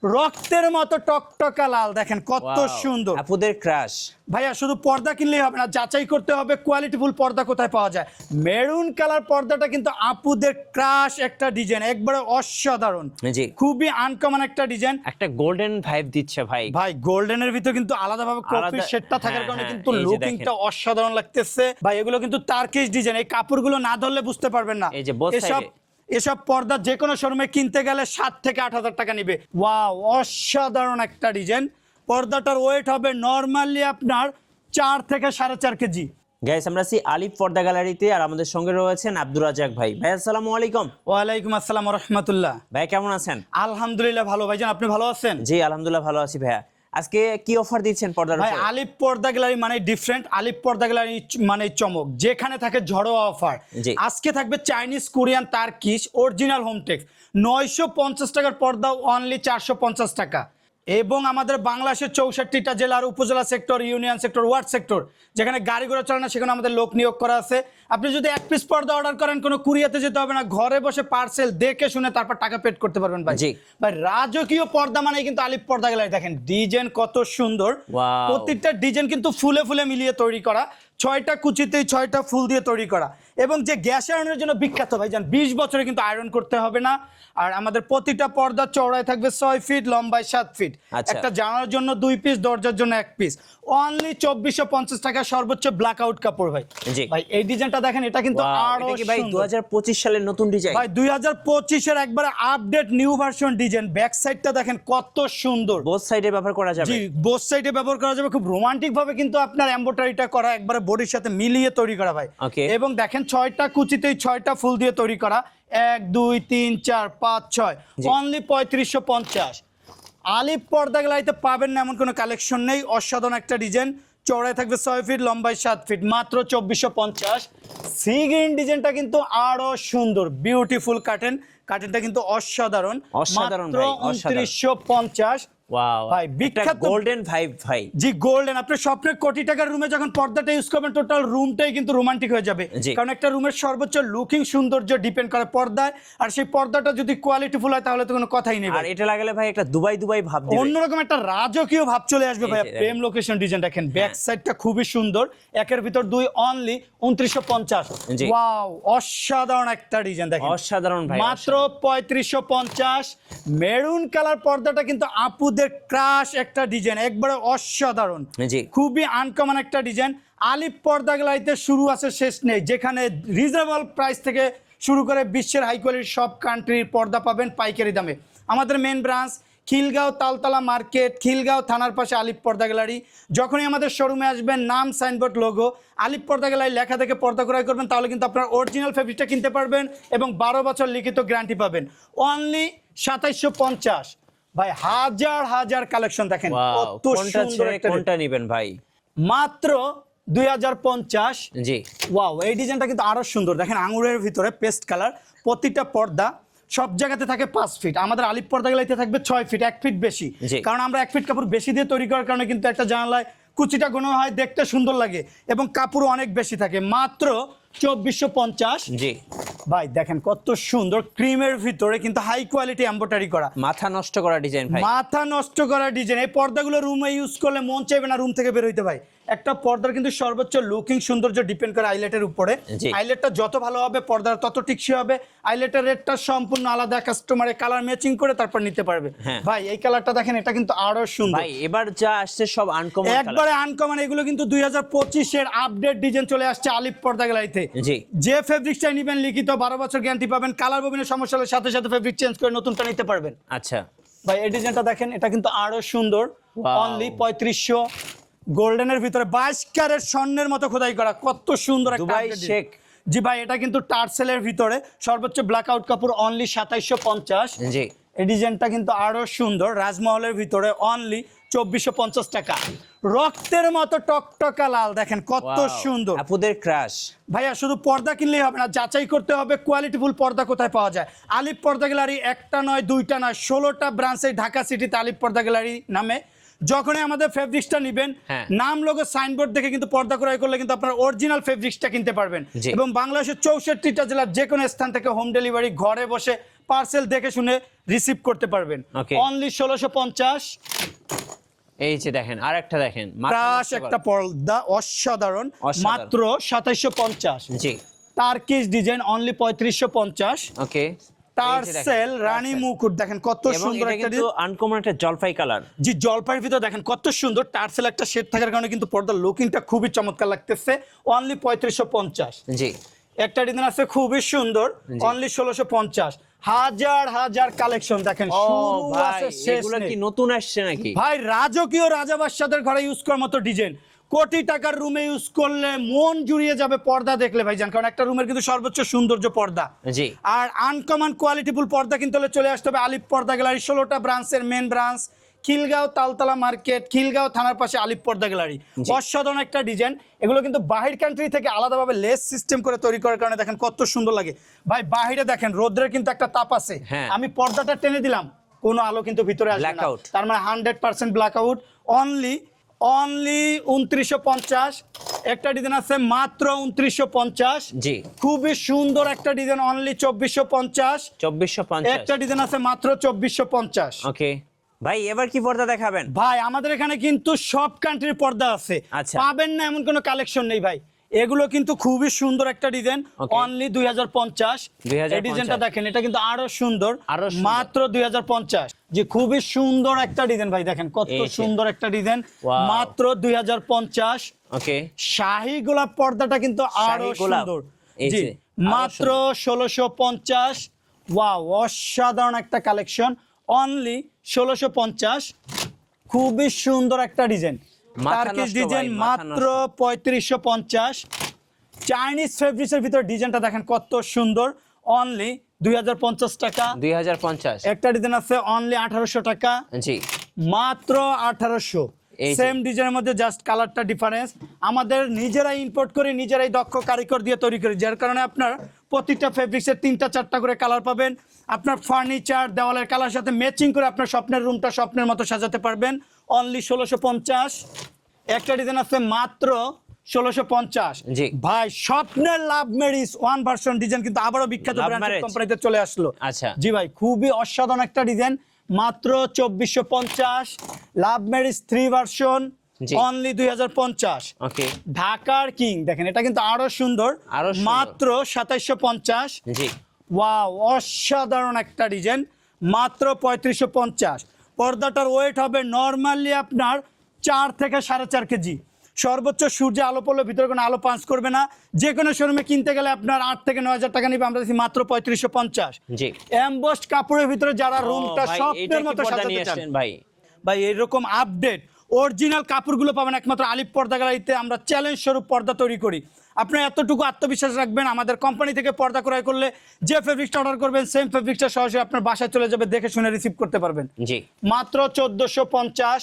রক্তের মতো টকটকা লাল, দেখেন কত সুন্দর আপুদের ক্রাশ। ভাইয়া শুধু পর্দা কিনলেই হবে না, যাচাই করতে হবে কোয়ালিটিফুল পর্দা কোথায় পাওয়া যায়। মেরুন কালার পর্দাটা কিন্তু আপুদের ক্রাশ একটা ডিজাইন, একবারে অসাধারণ, জি খুবই আনকমন একটা ডিজাইন। একটা গোল্ডেন ভাইব দিচ্ছে ভাই। ভাই গোল্ডেনের ভিতর কিন্তু আলাদাভাবে কফি শেডটা থাকার কারণে কিন্তু লুকিংটা অসাধারণ লাগতেছে ভাই। এগুলো কিন্তু টার্কিশ ডিজাইন, এই কাপড়গুলো না ধরলে বুঝতে পারবেন না। এই যে বোথ সাইডে এসব পর্দা যে কোনো শোরুমে কিনতে গেলে 7 থেকে 8,000 টাকা নিবে। ওয়াও, অসাধারণ একটা ডিজাইন। পর্দাটার ওয়েট হবে নরমালি আপনার 4 থেকে 4.5 কেজি। গাইস আমরা আছি আলিফ পর্দা গ্যালারিতে, আর আমাদের সঙ্গে রয়েছেন আব্দুর রাজ্জাক ভাই। ভাই আসসালামু আলাইকুম। ওয়ালাইকুম আসসালাম ওয়া রাহমাতুল্লাহ। ভাই কেমন আছেন? আলহামদুলিল্লাহ ভালো ভাইজান, আপনি ভালো আছেন? জি আলহামদুলিল্লাহ ভালো আছি ভাইয়া। আজকে কি অফার দিচ্ছেন পর্দার ভাই? উপরে? আলিফ পর্দা গ্যালারি মানে ডিফারেন্ট, আলিফ পর্দা গ্যালারি মানে চমক, যেখানে থাকে ঝড়োয়া অফার। আজকে থাকবে Chinese, Korean, Turkish original Hometex 950 টাকার পর্দা অনলি 450 টাকা। এবং আমাদের বাংলাদেশের 64টা জেলার উপজেলা sector, union sector, word sector, যেখানে গাড়ি ঘোড়া চলে না সেখানে আমাদের লোক নিয়োগ করা আছে। আপনি যদি 1 পিস পর্দা অর্ডার করেন, কোনো কুরিয়াতে যেতে হবে না, ঘরে বসে পার্সেল দেখে শুনে তারপর টাকা পেড করতে পারবেন ভাই। ভাই রাজকীয় পর্দা মানে কিন্তু আলিফ পর্দা গ্যালারি। দেখেন ডিজাইন কত সুন্দর, প্রত্যেকটা ডিজাইন কিন্তু ফুলে ফুলে মিলিয়ে তৈরি করা, 6টা কুচিতেই 6টা ফুল দিয়ে তৈরি করা। এবং যে গ্যাস আয়রনের জন্য বিখ্যাত ভাইজান, 20 বছরে কিন্তু আয়রন করতে হবে না। আর আমাদের প্রতিটা পর্দা চওড়ায় থাকবে 6 ফিট, লম্বায় 7 ফিট। একটা জানালার জন্য 2 পিস, দরজার জন্য 1 পিস। অনলি 2450 টাকা সর্বোচ্চ ব্ল্যাক আউট কাপড় ভাই। ভাই এই ডিজাইনটা দেখেন, এটা কিন্তু আরো ভাই 2025 সালের নতুন ডিজাইন ভাই, 2025 এর একবারে update new version design. Back সাইডটা দেখেন কত সুন্দর, বোথ সাইডে ব্যবহার করা যাবে। জি বোথ সাইডে ব্যবহার করা যাবে। খুব রোমান্টিক ভাবে কিন্তু আপনার এমব্রয়ডারিটা করা, একবারে বডির সাথে মিলিয়ে তৈরি করা ভাই। এবং দেখেন 6টা কুচিতেই 6টা ফুল দিয়ে তৈরি করা, 1 2 3 4 5 6, অনলি 3550। আলিফ পর্দা গ্যালারিতে পাবেন না এমন কোনো কালেকশন নেই। অসাধারণ একটা ডিজাইন, চওড়ায় থাকবে 6 ফিট, লম্বায় 7 ফিট, মাত্র 2450। সি গ্রিন ডিজাইনটা কিন্তু আরো সুন্দর, বিউটিফুল কাটেন, কাটেনটা কিন্তু অসাধারণ, মাত্র 2950। ওয়াও ভাই বিখ্যাত গোল্ডেন ভাইব ভাই। জি গোল্ডেন। আপনি স্বপ্নের কোটি টাকার রুমে যখন পর্দাটা ইউজ করবেন, টোটাল রুমটাই কিন্তু রোমান্টিক হয়ে যাবে। কারণ একটা রুমের সর্বোচ্চ লুকিং সৌন্দর্য ডিপেন্ড করে পর্দায়, আর সেই পর্দাটা যদি কোয়ালিটিফুল হয় তাহলে তো কোনো কথাই নেই। আর এটা লাগালে ভাই একটা দুবাই দুবাই ভাব দিবে, অন্যরকম একটা রাজকীয় ভাব চলে আসবে ভাই। প্রেম লোকেশন ডিজাইন দেখেন, ব্যাক সাইডটা খুবই সুন্দর, 1-এর ভিতর 2, অনলি 2950। ওয়াও, অসাধারণ একটা ডিজাইন দেখেন, অসাধারণ ভাই, মাত্র 3550। মেরুন কালার পর্দাটা কিন্তু আপুদের ক্রাশ একটা ডিজাইন, একবারে অসাধারণ, খুবই আনকমন একটা ডিজাইন। আলিফ পর্দা গ্যালারিতে শুরু আছে শেষ নেই, যেখানে রিজনেবল প্রাইস থেকে শুরু করে বিশ্বের হাই কোয়ালিটির সব কান্ট্রির পর্দা পাবেন পাইকারি দামে। আমাদের main branch Khilgaon Taltala market, Khilgaon থানার পাশে আলিফ পর্দা গ্যালারি। যখনই আমাদের শোরুমে আসবেন, নাম, সাইনবোর্ড, লোগো, আলিফ পর্দা গ্যালারি লেখা থেকে পর্দা ক্রয় করবেন, তাহলে কিন্তু আপনার অরিজিনাল ফেব্রিকটা কিনতে পারবেন এবং 12 বছর লিখিত গ্যারান্টি পাবেন। অনলি 2750। ভাই হাজার হাজার কালেকশন দেখেন, কত সুন্দর একটা, কোনটা নেবেন ভাই? মাত্র 2050। জি ওয়াও, এই ডিজাইনটা কিন্তু আরো সুন্দর দেখেন, আঙুরের ভিতরে পেস্ট কালার। প্রতিটা পর্দা সব জায়গাতে থাকে 5 ফিট, আমাদের আলিফ পর্দা গ্যালারিতে থাকবে 6 ফিট, 1 ফিট বেশি। কারণ আমরা 1 ফিট কাপড় বেশি দিয়ে তৈরি করার কারণে কিন্তু একটা জানালায় কুচিটা গোনা হয়, দেখতে সুন্দর লাগে, এবং কাপড় অনেক বেশি থাকে। মাত্র 2450। জি ভাই দেখেন কত সুন্দর, ক্রিমের ভিতরে কিন্তু হাই কোয়ালিটি এমব্রয়ডারি করা, মাথা নষ্ট করা ডিজাইন ভাই, মাথা নষ্ট করা ডিজাইন। এই পর্দাগুলো রুমে ইউজ করলে মন চাইবে না রুম থেকে বের হইতে ভাই। একটা পর্দার কিন্তু সর্বোচ্চ লুকিং সৌন্দর্য ডিপেন্ড করে আইলেটের উপরে। আইলেটটা যত ভালো হবে পর্দার তত টিকসই হবে। আইলেটের রেটটা সম্পূর্ণ আলাদা, কাস্টমারের কালার ম্যাচিং করে তারপর নিতে পারবে। ভাই এই কালারটা দেখেন, এটা কিন্তু আরো সুন্দর ভাই। এবার যা আসছে সব আনকমন, একবারে আনকমন। এগুলো কিন্তু 2025 এর আপডেট ডিজাইন চলে আসছে আলিফ পর্দা গ্যালারিতে। যে ফেব্রিকটা নিবেন লিখিত 12 বছর গ্যারান্টি পাবেন। কালার ববিনের সমস্যা হলে সাথে সাথে ফেব্রিক চেঞ্জ করে নতুনটা নিতে পারবেন। আচ্ছা ভাই এই ডিজাইনটা দেখেন, এটা কিন্তু আরো সুন্দর, অনলি 3500। গোল্ডেনের ভিতরে 22 ক্যারেট স্বর্ণের মতো খোদাই করা, কত সুন্দর একটা দুবাই শেখ। জি ভাই, এটা কিন্তু টার্সেলের ভিতরে সর্বোচ্চ ব্ল্যাক আউট কাপড়, অনলি 2750। জি এই ডিজাইনটা কিন্তু আরো সুন্দর, রাজমহলের ভিতরে, অনলি 2450 টাকা। রক্তের মতো টকটকা লাল, দেখেন কত সুন্দর, আপুদের ক্রাশ। ভাইয়া শুধু পর্দা কিনলেই হবে না, যাচাই করতে হবে কোয়ালিটিফুল পর্দা কোথায় পাওয়া যায়। আলিফ পর্দা গ্যালারি একটা নয়, দুইটা নয়, 16টা ব্রাঞ্চে ঢাকা সিটিতে আলিফ পর্দা গ্যালারি নামে। যখনই আমাদের ফেব্রিক্সটা নিবেন, নাম, লোগো, সাইনবোর্ড দেখে কিন্তু পর্দা ক্রয় করলে কিন্তু আপনার অরিজিনাল ফেব্রিক্সটা কিনতে পারবেন। এবং বাংলাদেশের 64টা জেলার যে কোনো স্থান থেকে হোম ডেলিভারি, ঘরে বসে পার্সেল দেখে শুনে রিসিভ করতে পারবেন। অনলি 1650। এই যে দেখেন আরেকটা দেখেন ক্রাশ একটা পর্দা, অসাধারণ, মাত্র 2750। জি। Turkish design only 3550। ওকে। টার্সেল রানী মুকুট দেখেন কত সুন্দর একটা কিন্তু আনকমন একটা জলপাই কালার। জি, জলপাইয়ের ভিতর দেখেন কত সুন্দর টার্সেল একটা শেড থাকার কারণে কিন্তু পর্দার লুকিংটা খুবই চমৎকার লাগতেছে। অনলি 3550। জি। একটা ডিজাইন আছে খুবই সুন্দর, অনলি 1650। হাজার হাজার কালেকশন দেখেন, শুরু আছে শেষ এগুলো নেই। কি নতুন আসছে নাকি ভাই রাজকীয় রাজাবাদশাদের ঘরে ইউজ করার মতো ডিজাইন, কোটি টাকার রুমে ইউজ করলে মন জুড়িয়ে যাবে পর্দা দেখলে ভাইজান, কারণ একটা রুমের কিন্তু সর্বোচ্চ সৌন্দর্য পর্দা। জি। আর আনকমন কোয়ালিটিফুল পর্দা কিনতে হলে চলে আসতে হবে আলিফ পর্দা গ্যালারি, 16টা ব্রাঞ্চের main branch Khilgaon Taltala market, Khilgaon থানার পাশে আলিফ পর্দা গ্যালারি। অসাধারণ একটা ডিজাইন, এগুলো কিন্তু বাহির কান্ট্রি থেকে আলাদাভাবে লেস সিস্টেম করে তৈরি করার কারণে দেখেন কত সুন্দর লাগে। ভাই বাহিরে দেখেন রোদ্রের কিন্তু একটা তাপ আছে, আমি পর্দাটা টেনে দিলাম কোনো আলো কিন্তু ভিতরে আসবে না, তার মানে 100% ব্ল্যাক আউট। অনলি 2950। একটা ডিজাইন আছে মাত্র 2950। জি। খুবই সুন্দর একটা ডিজাইন, অনলি 2450। 2450। একটা ডিজাইন আছে মাত্র 2450। ওকে ভাই, এবার কি পর্দা দেখাবেন? ভাই আমাদের এখানে কিন্তু সব কান্ট্রির পর্দা আছে, পাবেন না এমন কোনো কালেকশন নেই ভাই। এগুলো কিন্তু খুবই সুন্দর একটা ডিজাইন, অনলি 2050। এই ডিজাইনটা দেখেন, এটা কিন্তু আরো সুন্দর, মাত্র 2050। যে খুবই সুন্দর একটা ডিজাইন ভাই, দেখেন কত সুন্দর একটা ডিজাইন, মাত্র 2050। ওকে। শাহী গোলাপ পর্দাটা কিন্তু আরো সুন্দর, জি, মাত্র 1650। ওয়াও, অসাধারণ একটা কালেকশন, অনলি 1650। খুবই সুন্দর একটা ডিজাইন, টার্কিশ ডিজাইন, মাত্র 3550। চাইনিজ ফেব্রিক্সের ভিতর ডিজাইনটা দেখেন কত সুন্দর, অনলি 2050 টাকা। 2050। একটা ডিজাইন আছে অনলি 1800 টাকা। জি। মাত্র 1800। সেম ডিজাইনের মধ্যে জাস্ট কালারটা ডিফারেন্স। আমাদের নিজেরাই ইম্পোর্ট করে নিজেরাই দক্ষ কারিগর দিয়ে তৈরি করি, যার কারণে আপনার প্রতিটা ফেব্রিক্সের 3টা 4টা করে কালার পাবেন। আপনার ফার্নিচার দেওয়ালের কালার সাথে ম্যাচিং করে আপনার স্বপ্নের রুমটা স্বপ্নের মতো সাজাতে পারবেন। অনলি 1650। একটা ডিজাইন আছে মাত্র 1650। ভাই স্বপ্নের লাভ ম্যারিজ 1 ভার্সন ডিজাইন কিন্তু আবারও বিখ্যাত ব্র্যান্ড কোম্পানিতে চলে আসলো। আচ্ছা জি ভাই, খুবই অসাধারণ একটা ডিজাইন, মাত্র 2450। লাভ ম্যারিজ 3 ভার্সন, অনলি 2050। ওকে। ঢাকার কিং দেখেন, এটা কিন্তু আরো সুন্দর, মাত্র 2750। জি। ওয়াও, অসাধারণ একটা ডিজাইন, মাত্র 3550। পর্দাটার ওয়েট হবে নরমালি আপনার 4 থেকে 4.5 কেজি। সর্বোচ্চ সূর্যে আলো পড়লে ভিতরে কোনো আলো পাস করবে না। যে কোনো শোরুমে কিনতে গেলে আপনার 8 থেকে 9000 টাকা নিবে, আমরা দিচ্ছি মাত্র 3550। জি। এমবসড কাপড়ের ভিতরে যারা রুমটা স্বপ্নের মতো সাজাতে চান ভাই, এরকম আপডেট অরিজিনাল কাপড়গুলো পাবেন একমাত্র আলিফ পর্দা গ্যালারিতে। আমরা চ্যালেঞ্জ স্বরূপ পর্দা তৈরি করি। আপনার এতটুকু আত্মবিশ্বাস রাখবেন, আমাদের কোম্পানি থেকে পর্দা ক্রয় করলে যে ফেব্রিক্সটা অর্ডার করবেন সেম ফেব্রিক্সটা সরাসরি আপনার বাসায় চলে যাবে, দেখে শুনে রিসিভ করতে পারবেন। জি। মাত্র 1450,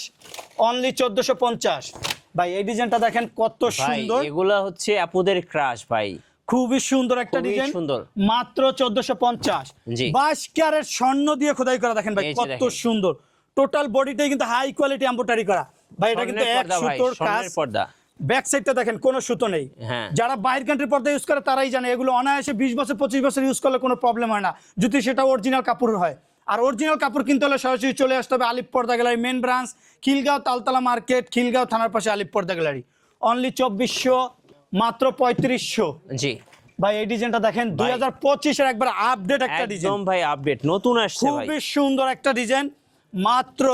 অনলি 1450। ভাই এই ডিজাইনটা দেখেন কত সুন্দর, এগুলা হচ্ছে আপুদের ক্রাশ ভাই, খুবই সুন্দর একটা ডিজাইন, মাত্র 1450। 22 ক্যারেট স্বর্ণ দিয়ে খোদাই করা, দেখেন ভাই কত সুন্দর। টোটাল বডিটাই কিন্তু হাই কোয়ালিটি এমব্রয়ডারি করা ভাই, এটা কিন্তু এক সুতোর কাজ। ব্যাক সাইডটা দেখেন কোনো সুতো নেই। যারা বাইরের কান্ট্রির পর্দা ইউজ করে তারাই জানে এগুলো অনায়াসে 20 বছর 25 বছর ইউজ করলে কোনো প্রবলেম হয় না, যদি সেটা অরিজিনাল কাপড় হয়। আর অরিজিনাল কাপড় কিনতে হলে সরাসরি চলে আসতে হবে Alif Porda gallery, main branch Khilgaon Taltala market, Khilgaon থানার পাশে আলিফ পর্দা গ্যালারি। অনলি 2400, মাত্র 3500। জি ভাই এই ডিজাইনটা দেখেন 2025 এর একবার আপডেট একটা ডিজাইন, একদম ভাই আপডেট নতুন আসছে ভাই, খুবই সুন্দর একটা ডিজাইন, মাত্র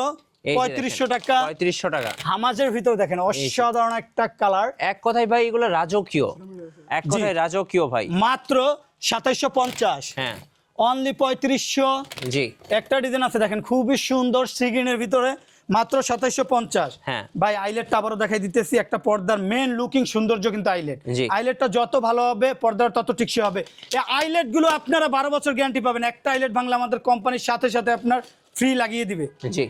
3500 টাকা। 3500 টাকা। হামাজের ভিতর দেখেন অসাধারণ একটা কালার, এক কথায় ভাই এগুলো রাজকীয়, এক কথায় রাজকীয় ভাই। মাত্র 2750। হ্যাঁ, অনলি 3500। জি। একটা ডিজাইন আছে দেখেন খুবই সুন্দর সিগ্রিনের ভিতরে, মাত্র 2750। হ্যাঁ ভাই আইলেটটা আবারও দেখাই দিতেছি, একটা পর্দার মেন লুকিং সৌন্দর্য কিন্তু আইলেট। আইলেটটা যত ভালো হবে পর্দার তত টিকসই হবে। এই আইলেট গুলো আপনারা 12 বছর গ্যারান্টি পাবেন, একটা আইলেট ভাঙলে আমাদের কোম্পানির সাথে সাথে আপনার ফ্রি লাগিয়ে দিবে। জি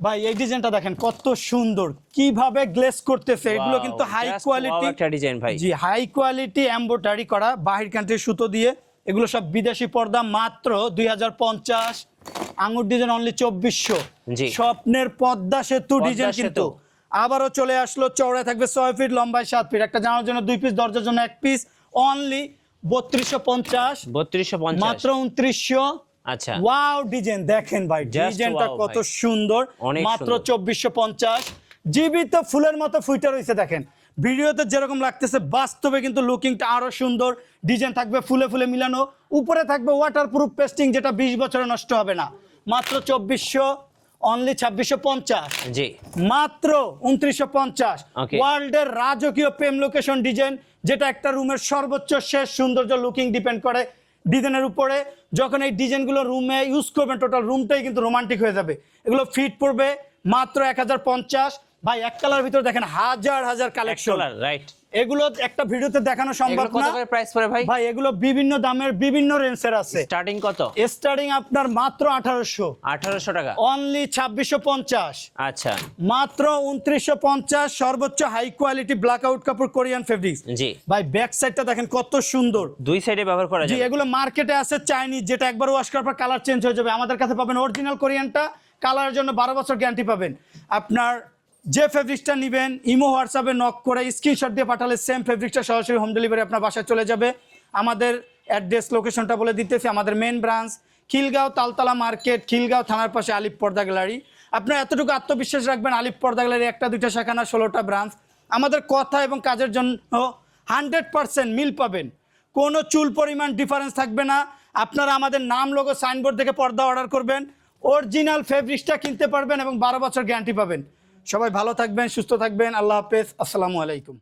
ভাই এই ডিজাইনটা দেখেন কত সুন্দর, কিভাবে গ্লেজ করতেছে, এগুলো কিন্তু হাই কোয়ালিটি একটা ডিজাইন ভাই। জি, হাই কোয়ালিটি এমব্রয়ডারি করা বাহির কান্ট্রির সুতো দিয়ে, এগুলো সব বিদেশি পর্দা, মাত্র 2050। আঙুর ডিজাইন অনলি 2400। স্বপ্নের পদ্মা সেতু ডিজাইন কিন্তু আবারও চলে আসলো, চওড়ায় থাকবে 6 ফিট, লম্বায় 7 ফিট, একটা জানার জন্য 2 পিস, দরজার জন্য 1 পিস, অনলি 3250। 3250, মাত্র 2900। আচ্ছা ওয়াও ডিজাইন দেখেন ভাই, ডিজাইনটা wow কত ভাই। সুন্দর, অনেক মাত্র সুন্দর। 2450। জীবিত ফুলের মতো ফুটে রয়েছে দেখেন, ভিডিওতে যেরকম লাগতেছে বাস্তবে কিন্তু লুকিংটা আরো সুন্দর। ডিজাইন থাকবে ফুলে ফুলে মিলানো, উপরে থাকবে ওয়াটারপ্রুফ পেস্টিং, যেটা 20 বছরে নষ্ট হবে না। মাত্র 2400, অনলি 2650। জি মাত্র 2950। Okay. ওয়ার্ল্ডের রাজকীয় প্রেম লোকেশন ডিজাইন, যেটা একটা রুমের সর্বোচ্চ শেষ সৌন্দর্য লুকিং ডিপেন্ড করে ডিজাইনের উপরে। যখন এই ডিজাইনগুলো রুমে ইউজ করবেন, টোটাল রুমটাই কিন্তু রোমান্টিক হয়ে যাবে। এগুলো ফিট পড়বে মাত্র 1050। ভাই এক কালার ভিতরে দেখেন হাজার হাজার কালেকশন, রাইট। এগুলো একটা ভিডিওতে দেখানো সম্ভব এগুলো কত না। করে প্রাইস পড়ে ভাই? ভাই এগুলো বিভিন্ন দামের বিভিন্ন রেঞ্জের আছে। স্টার্টিং কত? স্টার্টিং আপনার মাত্র 1800 টাকা। অনলি 2650। আচ্ছা মাত্র 2950। সর্বোচ্চ হাই কোয়ালিটি ব্ল্যাক আউট কাপড় কোরিয়ান ফেব্রিক্স। জি ভাই ব্যাক সাইডটা দেখেন কত সুন্দর। দুই সাইডে ব্যবহার করা জি যাবে। এগুলো মার্কেটে আছে চাইনিজ, যেটা একবার ওয়াশ করার পর কালার চেঞ্জ হয়ে যাবে। আমাদের কাছে পাবেন অরিজিনাল কোরিয়ানটা, কালারের জন্য 12 বছর গ্যারান্টি পাবেন। আপনার যে ফেব্রিক্সটা নেবেন, ইমো হোয়াটসঅ্যাপে নক করে স্ক্রিনশট দিয়ে পাঠালে সেম ফেব্রিক্সটা সরাসরি হোম ডেলিভারি আপনার বাসায় চলে যাবে। আমাদের অ্যাড্রেস লোকেশনটা বলে দিতেছি, আমাদের main branch Khilgaon Taltala market, Khilgaon থানার পাশে আলিপ পর্দা গ্যালারি। আপনার এতটুকু আত্মবিশ্বাস রাখবেন, আলিপ পর্দা গ্যালারি একটা দুইটা শাখা না 16টা ব্রাঞ্চ। আমাদের কথা এবং কাজের জন্য 100% মিল পাবেন, কোনো চুল পরিমাণ ডিফারেন্স থাকবে না। আপনারা আমাদের নাম লোগো সাইনবোর্ড থেকে পর্দা অর্ডার করবেন, অরিজিনাল ফেব্রিক্সটা কিনতে পারবেন এবং 12 বছর গ্যারান্টি পাবেন। সবাই ভালো থাকবেন, সুস্থ থাকবেন। আল্লাহ হাফেজ, আসসালামু আলাইকুম।